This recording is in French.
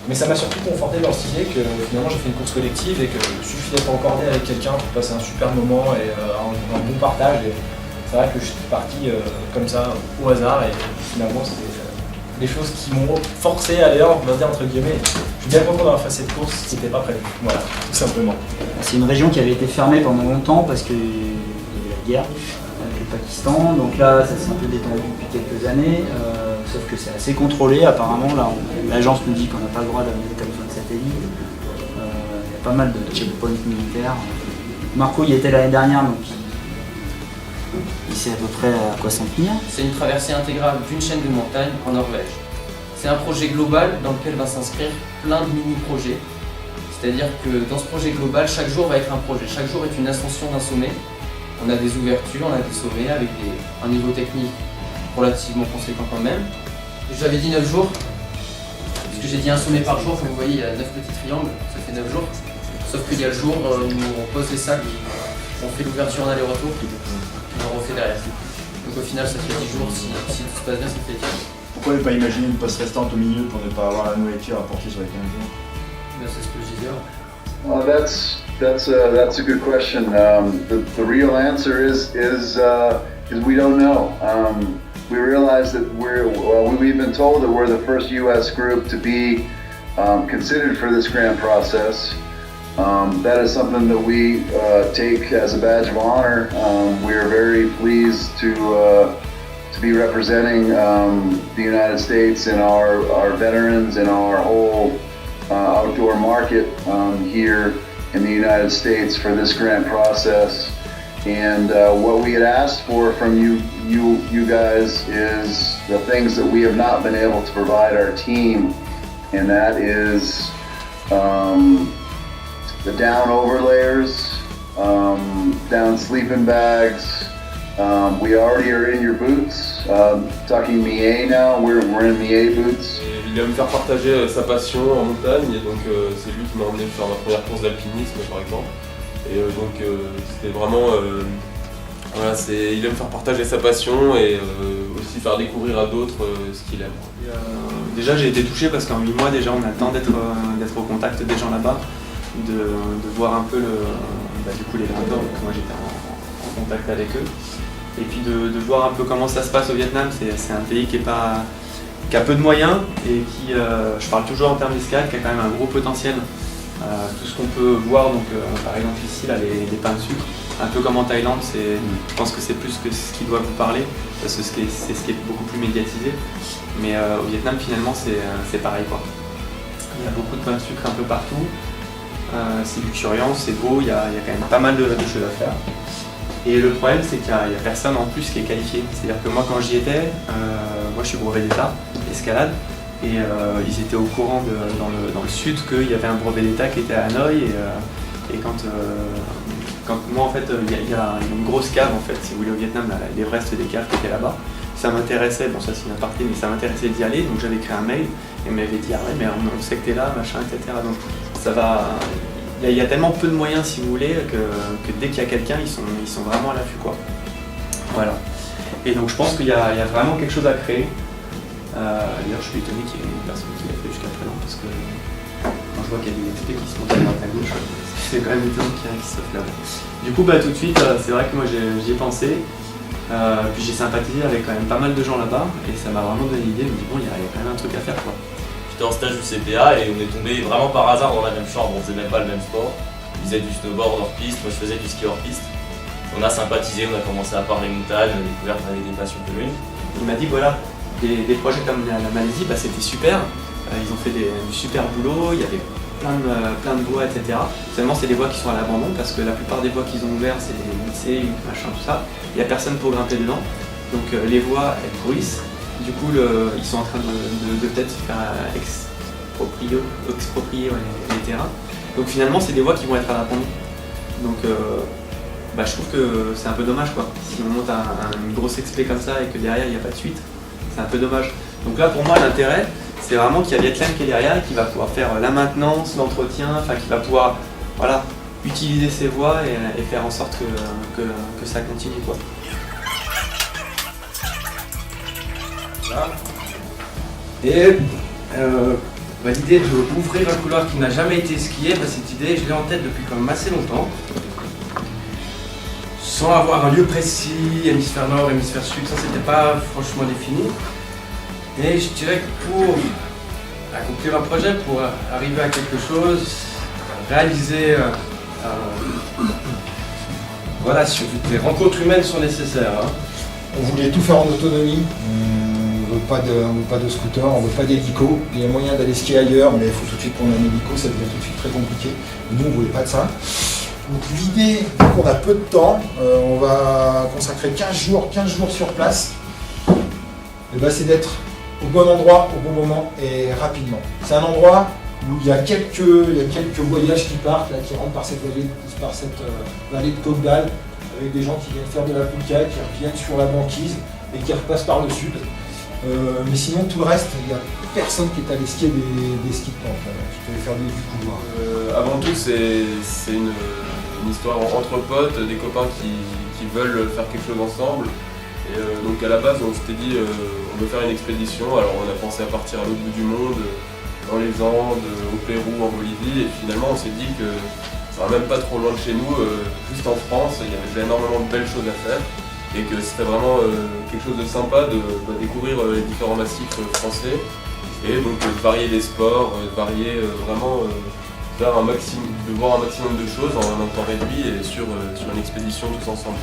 Mais ça m'a surtout conforté dans cette idée que finalement j'ai fait une course collective et que il suffit d'être encordé avec quelqu'un pour passer un super moment et un bon partage. Et c'est vrai que je suis parti comme ça au hasard et finalement c'était des choses qui m'ont forcé à aller on va dire entre guillemets. Je suis bien content d'avoir fait cette course, c'était pas prévu. Voilà, tout simplement. C'est une région qui avait été fermée pendant longtemps parce qu'il y avait la guerre avec le Pakistan. Donc là, ça s'est un peu détendu depuis quelques années. Sauf que c'est assez contrôlé apparemment. Là, l'agence nous dit qu'on n'a pas le droit d'amener des téléphones satellites. Il y a pas mal de checkpoints militaires. Marco y était l'année dernière, donc il sait à peu près à quoi s'en tenir. C'est une traversée intégrale d'une chaîne de montagnes en Norvège. C'est un projet global dans lequel va s'inscrire plein de mini-projets. C'est-à-dire que dans ce projet global, chaque jour va être un projet. Chaque jour est une ascension d'un sommet. On a des ouvertures, on a des sommets avec un niveau technique relativement conséquent quand même. J'avais dit 9 jours, puisque j'ai dit un sommet par jour. Comme vous voyez, il y a 9 petits triangles, ça fait 9 jours. Sauf qu'il y a le jour où on pose les sacs, on fait l'ouverture en aller-retour, et on refait derrière. Donc au final, ça fait 10 jours. Si tout se passe bien, ça fait 10 jours. Pourquoi ne pas imaginer une poste restante au milieu pour ne pas avoir la nourriture à porter sur les 15 jours? C'est ce que je disais. Well, that's a good question. The real answer is we don't know. We realize that we've been told that we're the first U.S. group to be considered for this grant process. That is something that we take as a badge of honor. We are very pleased to be representing the United States and our veterans and our whole outdoor market here in the United States for this grant process. And what we had asked for from you guys is the things that we have not been able to provide our team, and that is the down overlayers, down sleeping bags. We already are in your boots, talking MIA now, we're in MIA boots. Il aime me faire partager sa passion en montagne et donc c'est lui qui m'a emmené faire ma première course d'alpinisme par exemple. Et donc c'était vraiment, voilà, il aime faire partager sa passion et aussi faire découvrir à d'autres ce qu'il aime. Déjà j'ai été touché parce qu'en 8 mois déjà on a le temps d'être au contact des gens là-bas, de voir un peu du coup les mentors, donc moi j'étais en contact avec eux. Et puis de voir un peu comment ça se passe au Vietnam. C'est un pays qui a peu de moyens et qui, je parle toujours en termes d'escalade, qui a quand même un gros potentiel. Tout ce qu'on peut voir, donc par exemple ici là, les pains de sucre, un peu comme en Thaïlande, je pense que c'est plus que ce qui doit vous parler, parce que c'est ce qui est beaucoup plus médiatisé. Mais au Vietnam finalement c'est pareil quoi. Il y a beaucoup de pains de sucre un peu partout, c'est luxuriant, c'est beau, il y a quand même pas mal de choses à faire. Et le problème c'est qu'il n'y a personne en plus qui est qualifié. C'est-à-dire que moi quand j'y étais, moi je suis brevet d'état, escalade, et ils étaient au courant dans le sud qu'il y avait un brevet d'état qui était à Hanoï, et quand moi en fait il y a une grosse cave en fait, si vous voulez au Vietnam, l'Everest des caves qui était là-bas. Ça m'intéressait, bon ça c'est une aparté, mais ça m'intéressait d'y aller, donc j'avais créé un mail et m'avait dit ah ouais mais on sait que t'es là, machin, etc. Donc ça va. Il y a tellement peu de moyens si vous voulez que dès qu'il y a quelqu'un ils sont vraiment à l'affût quoi. Voilà. Et donc je pense qu'il y a vraiment quelque chose à créer. D'ailleurs je suis étonné qu'il y ait une personne qui l'a fait jusqu'à présent parce que quand je vois qu'il y a des experts qui se montent à droite à gauche, c'est quand même étonnant qu'il y ait un qui se fait là. Du coup tout de suite c'est vrai que moi j'y ai pensé. Puis j'ai sympathisé avec quand même pas mal de gens là-bas et ça m'a vraiment donné l'idée, je me dis bon il y a quand même un truc à faire quoi. J'étais en stage du CPA et on est tombé vraiment par hasard dans la même chambre, on faisait même pas le même sport. Il faisait du snowboard hors piste, moi je faisais du ski hors piste. On a sympathisé, on a commencé à parler montagne, on a découvert qu'on avait des passions communes. Il m'a dit voilà, des projets comme la Malaisie, c'était super, ils ont fait du super boulot, il y avait plein de voies, etc. Seulement c'est des voies qui sont à l'abandon parce que la plupart des voies qu'ils ont ouvertes c'est des lycées, machin, tout ça. Il n'y a personne pour grimper dedans, donc les voies elles pourrissent. Du coup ils sont en train de peut-être se faire exproprier les terrains. Donc finalement c'est des voies qui vont être à l'abandon. Donc je trouve que c'est un peu dommage quoi. Si on monte une grosse expé comme ça et que derrière il n'y a pas de suite, c'est un peu dommage. Donc là pour moi l'intérêt c'est vraiment qu'il y a Vietlam qui est derrière et qui va pouvoir faire la maintenance, l'entretien, enfin qui va pouvoir utiliser ces voies et faire en sorte que ça continue quoi. Et L'idée d'ouvrir un couloir qui n'a jamais été skié, cette idée, je l'ai en tête depuis quand même assez longtemps. Sans avoir un lieu précis, hémisphère nord, hémisphère sud, ça c'était pas franchement défini. Et je dirais que pour accomplir un projet, pour arriver à quelque chose, réaliser voilà, les rencontres humaines sont nécessaires. Hein. On voulait tout faire en autonomie. On veut pas de scooter, on veut pas d'hélico. Il y a moyen d'aller skier ailleurs, mais il faut tout de suite prendre un hélico, ça devient tout de suite très compliqué. Nous, on voulait pas de ça. Donc l'idée, vu qu'on a peu de temps, on va consacrer 15 jours sur place. Et ben, c'est d'être au bon endroit, au bon moment et rapidement. C'est un endroit où il y a quelques voyages qui partent, là, qui rentrent par cette vallée de Cogdal, avec des gens qui viennent faire de la pouca, qui reviennent sur la banquise et qui repassent par le sud. Mais sinon, tout le reste, il n'y a personne qui est allé skier des skis de pente, qui peut faire du couloir. Avant tout, c'est une histoire entre potes, des copains qui veulent faire quelque chose ensemble. Et donc à la base, on s'était dit on veut faire une expédition. Alors on a pensé à partir à l'autre bout du monde, dans les Andes, au Pérou, en Bolivie. Et finalement, on s'est dit que ça va même pas trop loin de chez nous, juste en France, il y avait déjà énormément de belles choses à faire. Et que c'était vraiment quelque chose de sympa de découvrir les différents massifs français. Et donc de varier les sports, de varier vraiment, faire de voir un maximum de choses en un temps réduit et sur une expédition tous ensemble.